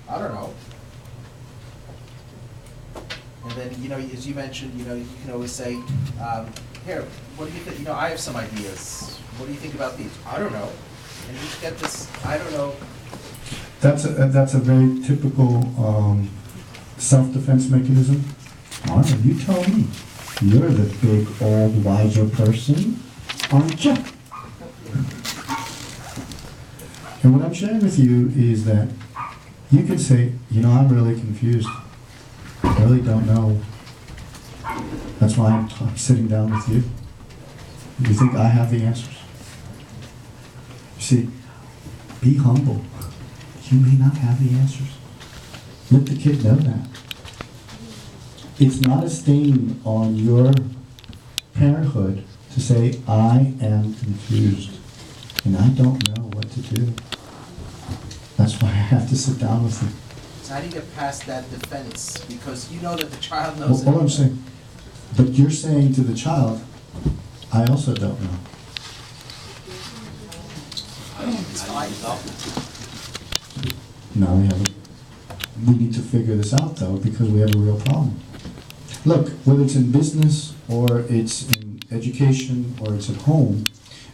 I don't know. And then, as you mentioned, you can always say, here, what do you think? I have some ideas. What do you think about these? I don't know. And you just get this, I don't know. That's a very typical self-defense mechanism. Marvin, you tell me. You're the big, old, wiser person, aren't you? And what I'm sharing with you is that you can say, I'm really confused. I really don't know. That's why I'm sitting down with you. You think I have the answers? You see, be humble. You may not have the answers. Let the kid know that. It's not a stain on your parenthood to say, I am confused and I don't know what to do. That's why I have to sit down with you. So how do you get past that defense? Because you know that the child knows All I'm saying, but you're saying to the child, I also don't know. It's fine. No, we need to figure this out though, because we have a real problem. Look, whether it's in business, or it's in education, or it's at home,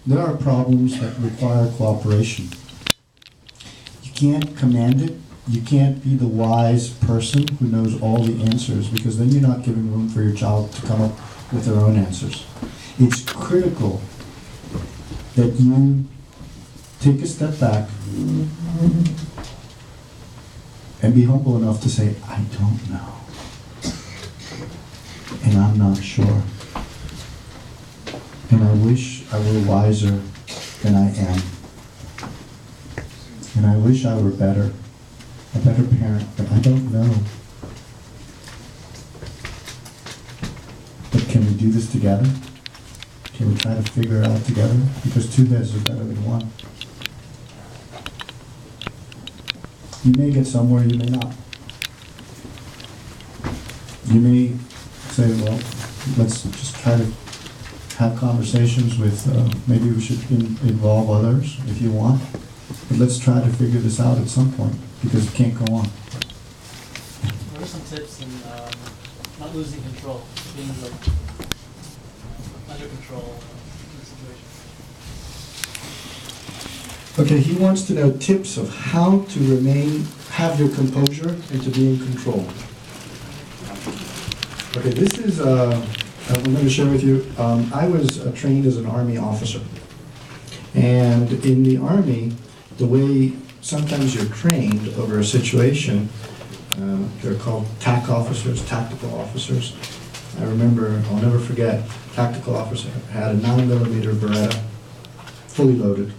there are problems that require cooperation. You can't command it. You can't be the wise person who knows all the answers, because then you're not giving room for your child to come up with their own answers. It's critical that you take a step back and be humble enough to say, I don't know. And I'm not sure. And I wish I were wiser than I am. And I wish I were better, a better parent, but I don't know. But can we do this together? Can we try to figure it out together? Because two heads are better than one. You may get somewhere, you may not. You may say, well, let's just try to have conversations with, maybe we should involve others if you want. But let's try to figure this out at some point, because it can't go on. What are some tips in not losing control, being under control in the situation? Okay, he wants to know tips of how to have your composure and to be in control. Okay, this is, I'm going to share with you, I was trained as an Army officer. And in the Army, the way sometimes you're trained over a situation, they're called TAC officers, tactical officers. I remember, I'll never forget, tactical officer had a 9mm Beretta, fully loaded,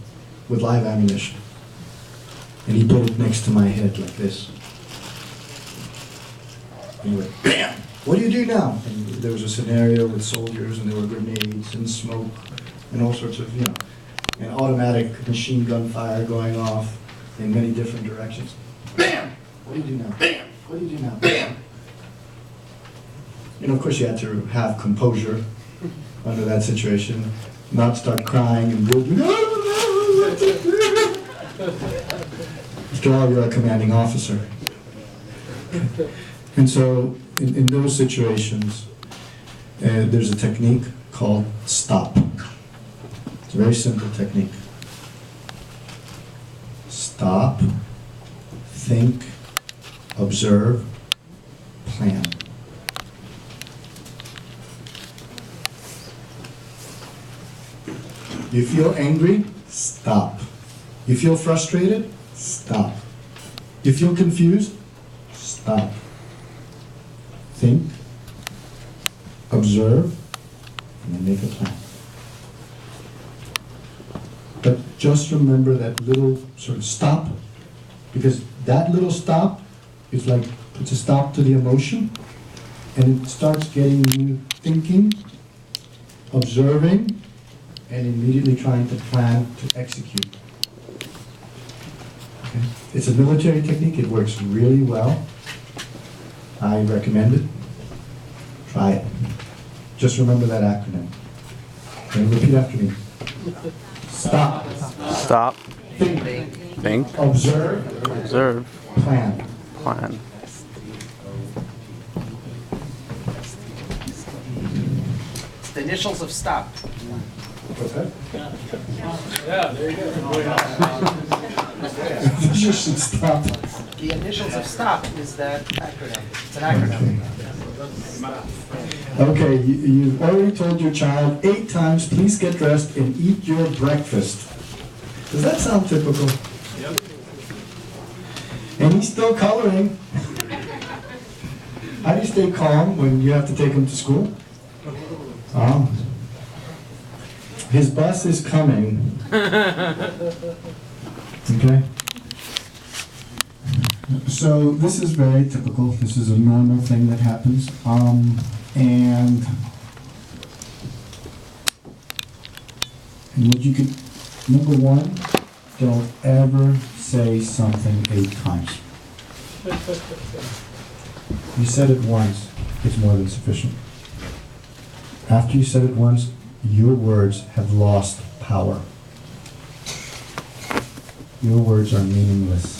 with live ammunition. And he put it next to my head like this. And he went, BAM! What do you do now? And there was a scenario with soldiers, and there were grenades and smoke and all sorts of, and automatic machine gun fire going off in many different directions. BAM! What do you do now? BAM! What do you do now? BAM! Of course you had to have composure under that situation, not start crying and building. After all, you're a commanding officer. And so, in those situations, there's a technique called stop. It's a very simple technique. Stop, think, observe, plan. You feel angry? Stop. You feel frustrated? Stop. You feel confused? Stop. Think, observe, and then make a plan. But just remember that little sort of stop, because that little stop is like, puts a stop to the emotion, and it starts getting you thinking, observing, and immediately trying to plan to execute. Okay. It's a military technique. It works really well. I recommend it. Try it. Just remember that acronym. And repeat after me. Stop. Stop. Think. Think. Observe. Observe. Plan. plan. It's the initials of stop. What's that? Yeah, there you go. You should stop. The initials of stop is that acronym. It's an acronym. Okay, you've already told your child 8 times, please get dressed and eat your breakfast. Does that sound typical? Yep. And he's still coloring. How do you stay calm when you have to take him to school? His bus is coming. Okay? So this is very typical. This is a normal thing that happens. And what you could, number one, don't ever say something 8 times. You said it once, it's more than sufficient. After you said it once, your words have lost power. Your words are meaningless.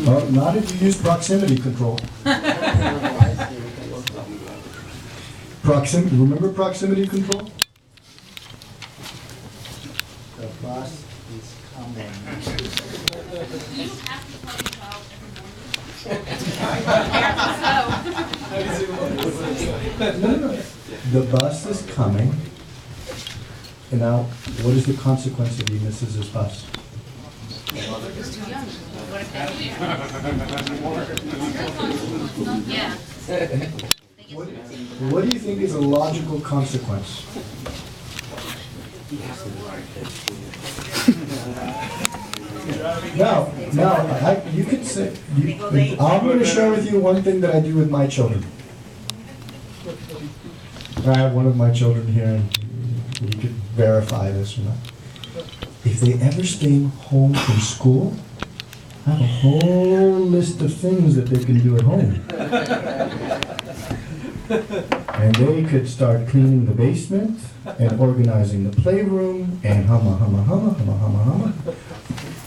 Well, not if you use proximity control. Remember proximity control? The bus is coming. Do you have to tell your child every morning? No. The bus is coming. And now, what is the consequence if he misses his bus? It's too young. What if they Yeah. What do you think is a logical consequence? No, you could say, I'm going to share with you one thing that I do with my children. I have one of my children here, and you could verify this or not. If they ever stay home from school, I have a whole list of things that they can do at home. And they could start cleaning the basement and organizing the playroom and humma.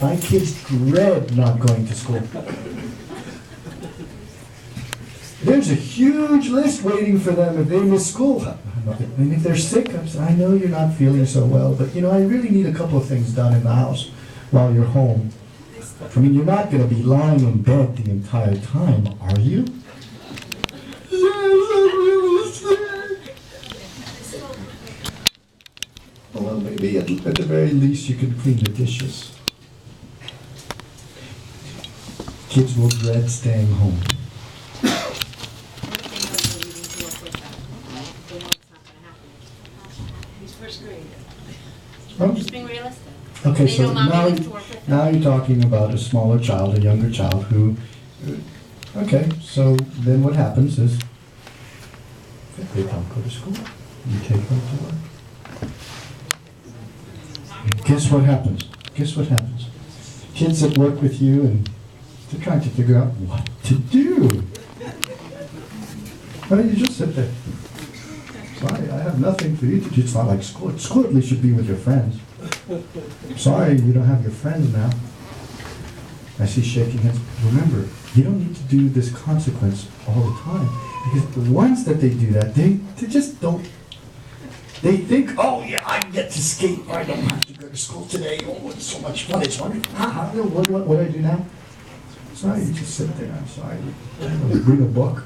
My kids dread not going to school. There's a huge list waiting for them if they miss school. And if they're sick, I know you're not feeling so well, but I really need a couple of things done in the house while you're home. I mean, you're not going to be lying in bed the entire time, are you? Yes, I'm really sick. Well, maybe at the very least you can clean the dishes. Kids will dread staying home. I'm just being realistic. Okay, They so know Mom now, needs to work with them. now you're talking about a smaller child, a younger child who, okay, so then what happens is, if they don't go to school, you take them to work. Guess what happens? Kids that work with you and they're trying to figure out what to do. Why don't you just sit there? Sorry, I have nothing for you to do. It's not like school. School at least should be with your friends. Sorry, you don't have your friends now. I see shaking heads. Remember, you don't need to do this consequence all the time. Because the ones that they do that, they just don't. They think, oh yeah, I get to skate. I don't have to go to school today. Oh, it's so much fun. It's wonderful. What do I do now? Sorry, you just sit there. I'm sorry. Read a book.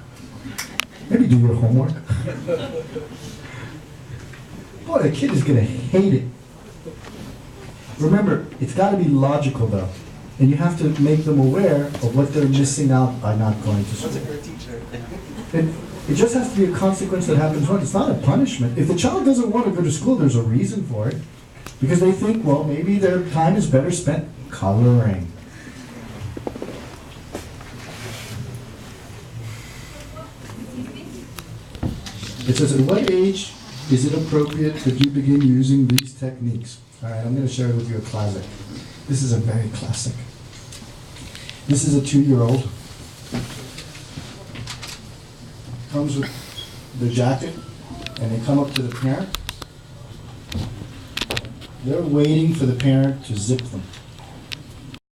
Maybe do your homework. Boy, the kid is going to hate it. Remember, it's got to be logical though. And you have to make them aware of what they're missing out by not going to school. It just has to be a consequence that happens once. It's not a punishment. If the child doesn't want to go to school, there's a reason for it. Because they think, well, maybe their time is better spent coloring. It says, at what age is it appropriate that you begin using these techniques? All right, I'm going to share with you a classic. This is a very classic. This is a 2-year-old. Comes with the jacket, and they come up to the parent. They're waiting for the parent to zip them.